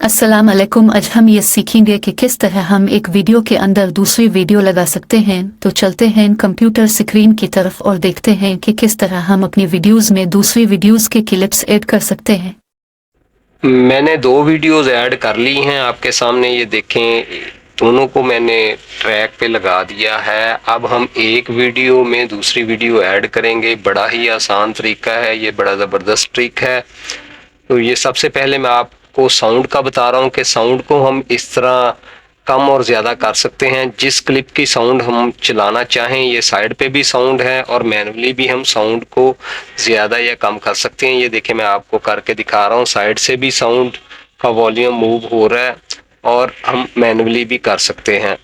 अस्सलाम वालेकुम। आज हम ये सीखेंगे कि किस तरह हम एक वीडियो के अंदर दूसरी वीडियो लगा सकते हैं। तो चलते हैं कंप्यूटर स्क्रीन की तरफ और देखते हैं कि किस तरह हम अपनी वीडियोस में दूसरी वीडियोस के क्लिप्स ऐड कर सकते हैं। मैंने दो वीडियोस ऐड कर ली हैं आपके सामने, ये देखें, दोनों को मैंने ट्रैक पे लगा दिया है। अब हम एक वीडियो में दूसरी वीडियो ऐड करेंगे। बड़ा ही आसान तरीका है, ये बड़ा ज़बरदस्त ट्रिक है। तो ये सबसे पहले मैं आपको साउंड का बता रहा हूँ कि साउंड को हम इस तरह कम और ज़्यादा कर सकते हैं। जिस क्लिप की साउंड हम चलाना चाहें, ये साइड पे भी साउंड है और मैनुअली भी हम साउंड को ज़्यादा या कम कर सकते हैं। ये देखिए, मैं आपको करके दिखा रहा हूँ। साइड से भी साउंड का वॉल्यूम मूव हो रहा है और हम मैनुअली भी कर सकते हैं।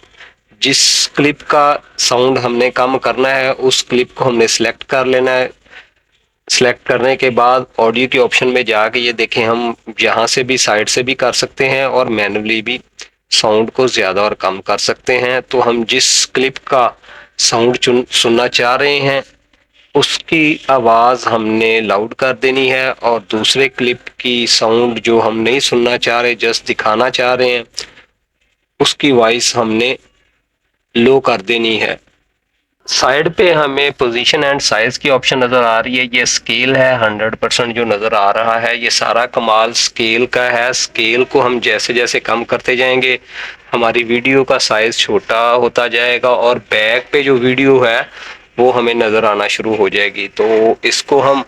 जिस क्लिप का साउंड हमने कम करना है, उस क्लिप को हमने सिलेक्ट कर लेना है। सिलेक्ट करने के बाद ऑडियो के ऑप्शन में जाके ये देखें, हम यहाँ से भी साइड से भी कर सकते हैं और मैनुअली भी साउंड को ज़्यादा और कम कर सकते हैं। तो हम जिस क्लिप का साउंड सुनना चाह रहे हैं, उसकी आवाज़ हमने लाउड कर देनी है और दूसरे क्लिप की साउंड जो हम नहीं सुनना चाह रहे, जस्ट दिखाना चाह रहे हैं, उसकी वॉइस हमने लो कर देनी है। साइड पे हमें पोजीशन एंड साइज की ऑप्शन नज़र आ रही है। ये स्केल है 100% जो नज़र आ रहा है, ये सारा कमाल स्केल का है। स्केल को हम जैसे जैसे कम करते जाएंगे, हमारी वीडियो का साइज छोटा होता जाएगा और बैक पे जो वीडियो है वो हमें नज़र आना शुरू हो जाएगी। तो इसको हम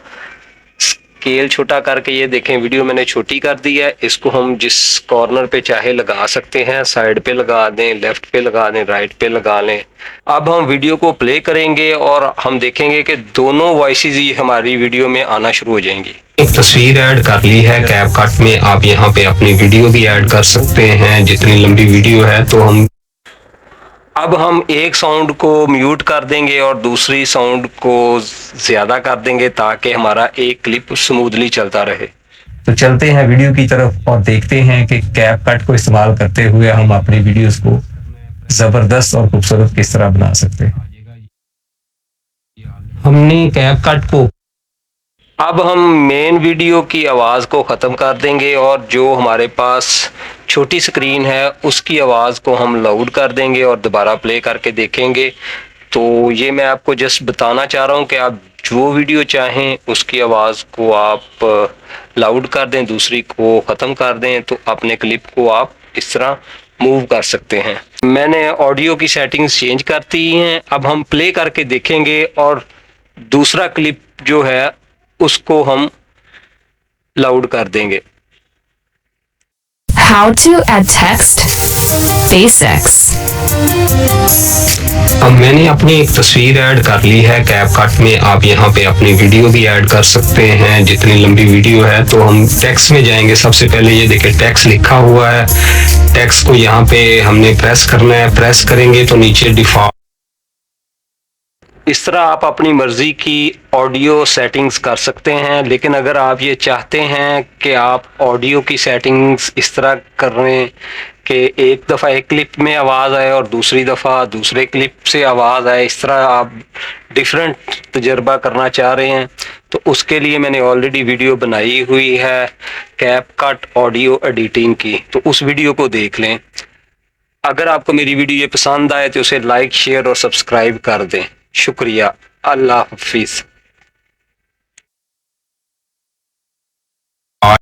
स्केल छोटा करके, ये देखें, वीडियो मैंने छोटी कर दी है। इसको हम जिस कॉर्नर पे चाहे लगा सकते हैं, साइड पे लगा दें, लेफ्ट पे लगा दें, राइट पे लगा लें। अब हम वीडियो को प्ले करेंगे और हम देखेंगे कि दोनों वॉइसेस ही हमारी वीडियो में आना शुरू हो जाएंगी। एक तस्वीर ऐड कर ली है कैपकट में। आप यहाँ पे अपनी वीडियो भी ऐड कर सकते हैं, जितनी लंबी वीडियो है। तो अब हम एक साउंड को म्यूट कर देंगे और दूसरी साउंड को ज़्यादा कर देंगे ताकि हमारा एक क्लिप स्मूथली चलता रहे। तो चलते हैं वीडियो की तरफ और देखते हैं कि कैपकट को इस्तेमाल करते हुए हम अपनी वीडियोस को ज़बरदस्त और खूबसूरत किस तरह बना सकते हैं। हमने कैपकट को, अब हम मेन वीडियो की आवाज़ को ख़त्म कर देंगे और जो हमारे पास छोटी स्क्रीन है उसकी आवाज़ को हम लाउड कर देंगे और दोबारा प्ले करके देखेंगे। तो ये मैं आपको जस्ट बताना चाह रहा हूँ कि आप जो वीडियो चाहें उसकी आवाज़ को आप लाउड कर दें, दूसरी को ख़त्म कर दें, तो अपने क्लिप को आप इस तरह मूव कर सकते हैं। मैंने ऑडियो की सेटिंग्स चेंज कर दी हैं। अब हम प्ले करके देखेंगे और दूसरा क्लिप जो है उसको हम लाउड कर देंगे। How to add text basics। अब मैंने अपनी एक तस्वीर ऐड कर ली है कैपकट में। आप यहाँ पे अपनी वीडियो भी ऐड कर सकते हैं, जितनी लंबी वीडियो है। तो हम टेक्स्ट में जाएंगे। सबसे पहले ये देखिए, टेक्स्ट लिखा हुआ है। टेक्स्ट को यहाँ पे हमने प्रेस करना है। प्रेस करेंगे तो नीचे डिफॉल्ट, इस तरह आप अपनी मर्ज़ी की ऑडियो सेटिंग्स कर सकते हैं। लेकिन अगर आप ये चाहते हैं कि आप ऑडियो की सेटिंग्स इस तरह करें कि एक दफ़ा एक क्लिप में आवाज़ आए और दूसरी दफ़ा दूसरे क्लिप से आवाज़ आए, इस तरह आप डिफरेंट तजर्बा करना चाह रहे हैं, तो उसके लिए मैंने ऑलरेडी वीडियो बनाई हुई है कैपकट ऑडियो एडिटिंग की। तो उस वीडियो को देख लें। अगर आपको मेरी वीडियो ये पसंद आए तो उसे लाइक, शेयर और सब्सक्राइब कर दें। शुक्रिया। अल्लाह हाफिज़।